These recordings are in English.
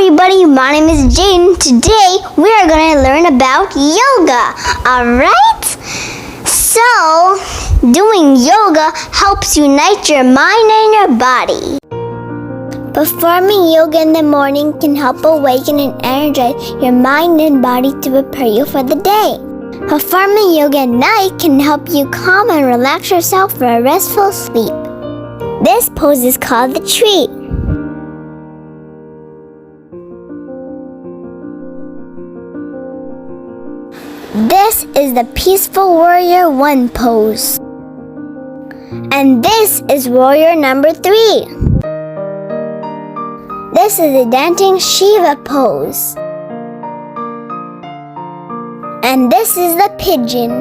everybody, my name is Jaedin. Today we are going to learn about yoga. Alright? So, doing yoga helps unite your mind and your body. Performing yoga in the morning can help awaken and energize your mind and body to prepare you for the day. Performing yoga at night can help you calm and relax yourself for a restful sleep. This pose is called the tree. This is the Peaceful Warrior 1 pose. And this is Warrior number 3. This is the Dancing Shiva pose. And this is the Pigeon.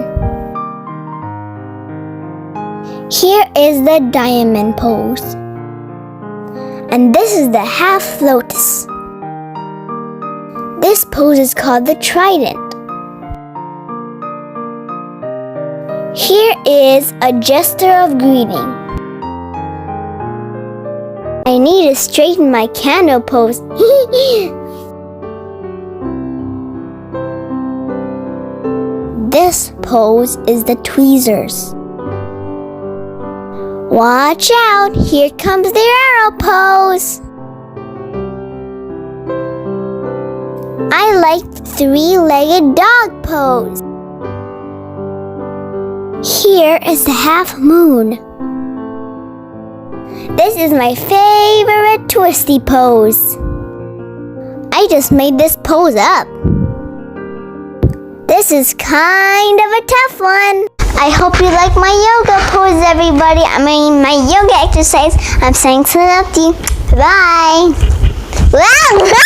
Here is the Diamond pose. And this is the Half Lotus. This pose is called the Trident. Here is a gesture of greeting. I need to straighten my candle pose. This pose is the Tweezers. Watch out, here comes the arrow pose. I like the three-legged dog pose. Here is the half moon. This is my favorite twisty pose. I just made this pose up. This is kind of a tough one. I hope you like my yoga pose, everybody. My yoga exercise. I'm saying something up to you. Bye. Wow.